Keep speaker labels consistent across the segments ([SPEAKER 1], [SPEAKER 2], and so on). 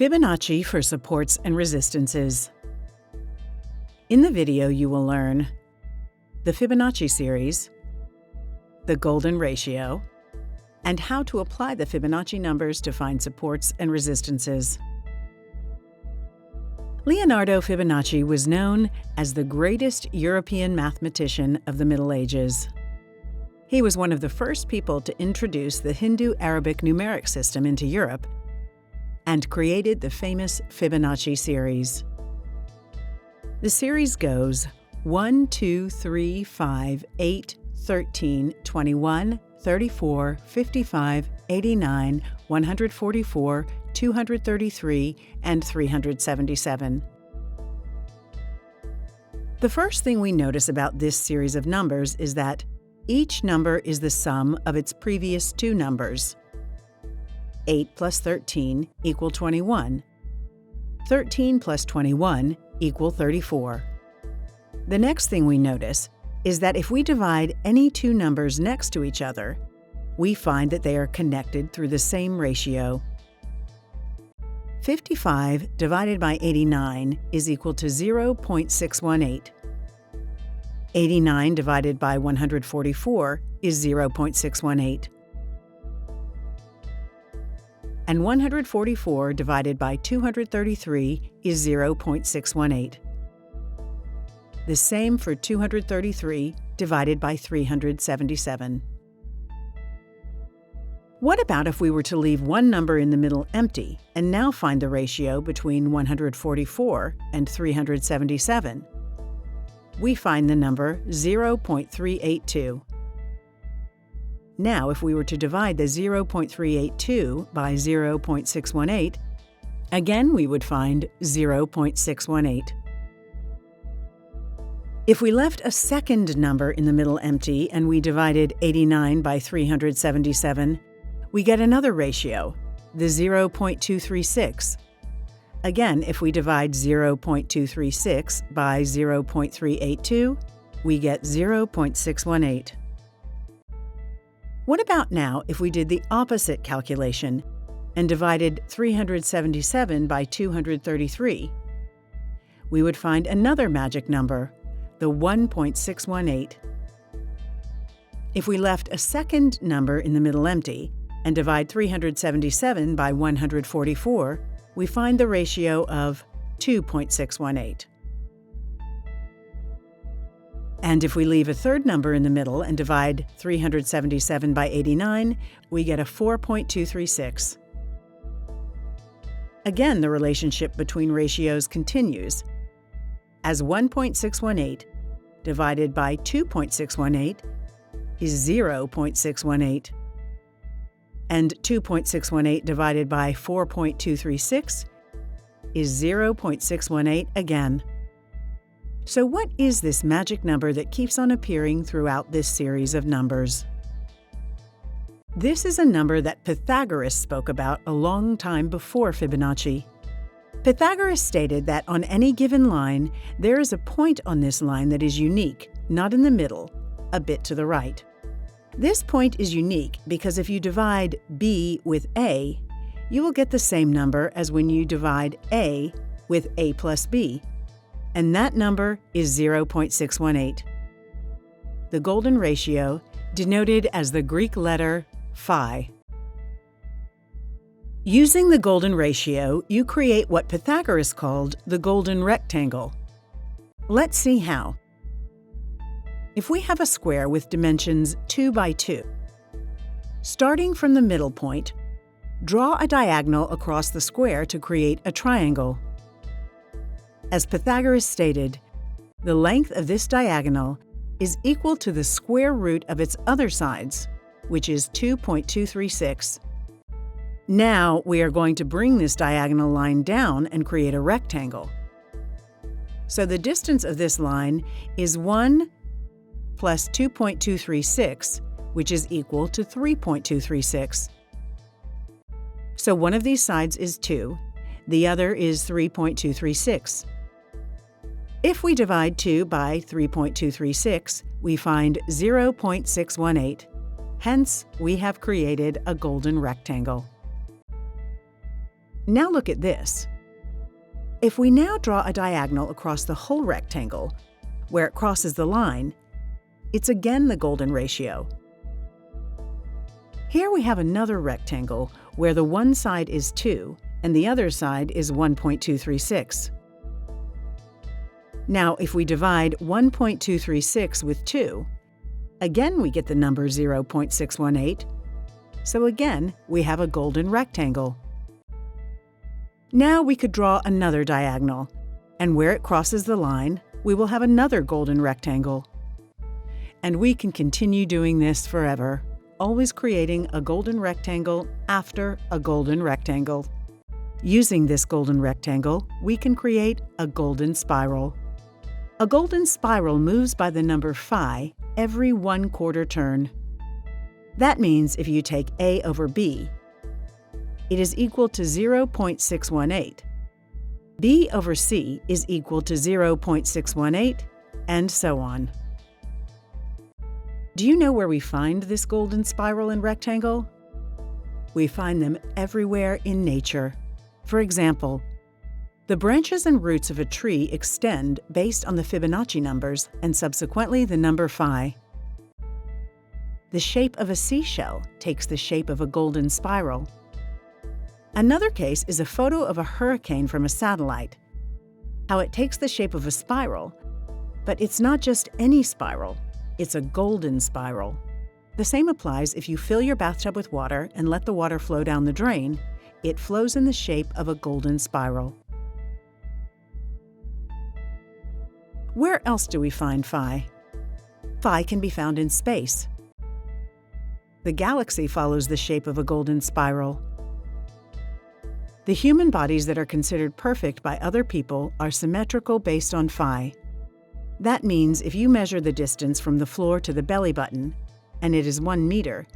[SPEAKER 1] Fibonacci for supports and resistances. In the video, you will learn the Fibonacci series, the golden ratio, and how to apply the Fibonacci numbers to find supports and resistances. Leonardo Fibonacci was known as the greatest European mathematician of the Middle Ages. He was one of the first people to introduce the Hindu-Arabic numeric system into Europe and created the famous Fibonacci series. The series goes 1, 2, 3, 5, 8, 13, 21, 34, 55, 89, 144, 233, and 377. The first thing we notice about this series of numbers is that each number is the sum of its previous two numbers. 8 plus 13 equal 21. 13 plus 21 equal 34. The next thing we notice is that if we divide any two numbers next to each other, we find that they are connected through the same ratio. 55 divided by 89 is equal to 0.618. 89 divided by 144 is 0.618. And 144 divided by 233 is 0.618. The same for 233 divided by 377. What about if we were to leave one number in the middle empty and now find the ratio between 144 and 377? We find the number 0.382. Now, if we were to divide the 0.382 by 0.618, again we would find 0.618. If we left a second number in the middle empty and we divided 89 by 377, we get another ratio, the 0.236. Again, if we divide 0.236 by 0.382, we get 0.618. What about now if we did the opposite calculation and divided 377 by 233? We would find another magic number, the 1.618. If we left a second number in the middle empty and divide 377 by 144, we find the ratio of 2.618. And if we leave a third number in the middle and divide 377 by 89, we get a 4.236. Again, the relationship between ratios continues, as 1.618 divided by 2.618 is 0.618, and 2.618 divided by 4.236 is 0.618 again. So what is this magic number that keeps on appearing throughout this series of numbers? This is a number that Pythagoras spoke about a long time before Fibonacci. Pythagoras stated that on any given line, there is a point on this line that is unique, not in the middle, a bit to the right. This point is unique because if you divide b with a, you will get the same number as when you divide a with a plus b, and that number is 0.618. The golden ratio, denoted as the Greek letter phi. Using the golden ratio, you create what Pythagoras called the golden rectangle. Let's see how. If we have a square with dimensions 2 by 2, starting from the middle point, draw a diagonal across the square to create a triangle. As Pythagoras stated, the length of this diagonal is equal to the square root of its other sides, which is 2.236. Now we are going to bring this diagonal line down and create a rectangle. So the distance of this line is 1 plus 2.236, which is equal to 3.236. So one of these sides is 2, the other is 3.236. If we divide 2 by 3.236, we find 0.618. Hence, we have created a golden rectangle. Now look at this. If we now draw a diagonal across the whole rectangle, where it crosses the line, it's again the golden ratio. Here we have another rectangle where the one side is 2 and the other side is 1.236. Now, if we divide 1.236 with 2, again we get the number 0.618, so again we have a golden rectangle. Now we could draw another diagonal, and where it crosses the line, we will have another golden rectangle. And we can continue doing this forever, always creating a golden rectangle after a golden rectangle. Using this golden rectangle, we can create a golden spiral. A golden spiral moves by the number phi every 1/4 turn. That means if you take A over B, it is equal to 0.618. B over C is equal to 0.618, and so on. Do you know where we find this golden spiral and rectangle? We find them everywhere in nature. For example, the branches and roots of a tree extend based on the Fibonacci numbers and subsequently the number phi. The shape of a seashell takes the shape of a golden spiral. Another case is a photo of a hurricane from a satellite. How it takes the shape of a spiral, but it's not just any spiral, it's a golden spiral. The same applies if you fill your bathtub with water and let the water flow down the drain. It flows in the shape of a golden spiral. Where else do we find phi? Phi can be found in space. The galaxy follows the shape of a golden spiral. The human bodies that are considered perfect by other people are symmetrical based on phi. That means if you measure the distance from the floor to the belly button, and it is 1 meter,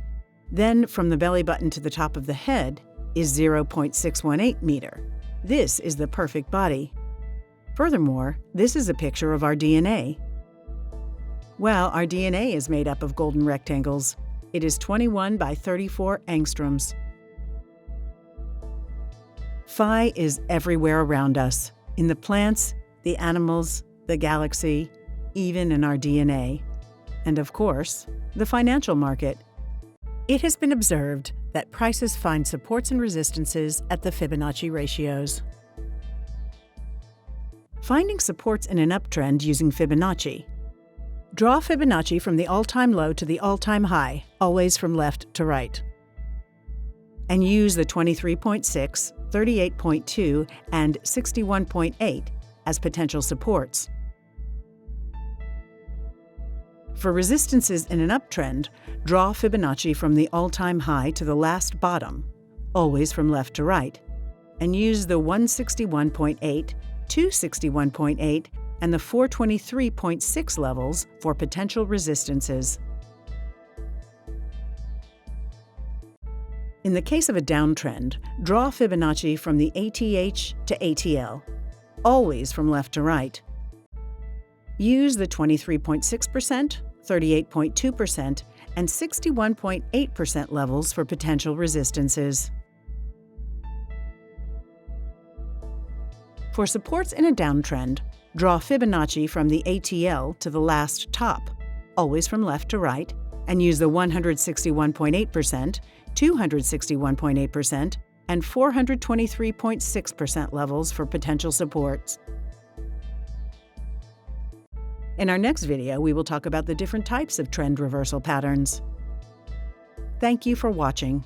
[SPEAKER 1] then from the belly button to the top of the head is 0.618 meter. This is the perfect body. Furthermore, this is a picture of our DNA. Well, our DNA is made up of golden rectangles. It is 21 by 34 angstroms. Phi is everywhere around us, in the plants, the animals, the galaxy, even in our DNA. And of course, the financial market. It has been observed that prices find supports and resistances at the Fibonacci ratios. Finding supports in an uptrend using Fibonacci. Draw Fibonacci from the all-time low to the all-time high, always from left to right. And use the 23.6, 38.2, and 61.8 as potential supports. For resistances in an uptrend, draw Fibonacci from the all-time high to the last bottom, always from left to right, and use the 161.8, 261.8, and the 423.6 levels for potential resistances. In the case of a downtrend, draw Fibonacci from the ATH to ATL, always from left to right. Use the 23.6%, 38.2%, and 61.8% levels for potential resistances. For supports in a downtrend, draw Fibonacci from the ATL to the last top, always from left to right, and use the 161.8%, 261.8%, and 423.6% levels for potential supports. In our next video, we will talk about the different types of trend reversal patterns. Thank you for watching.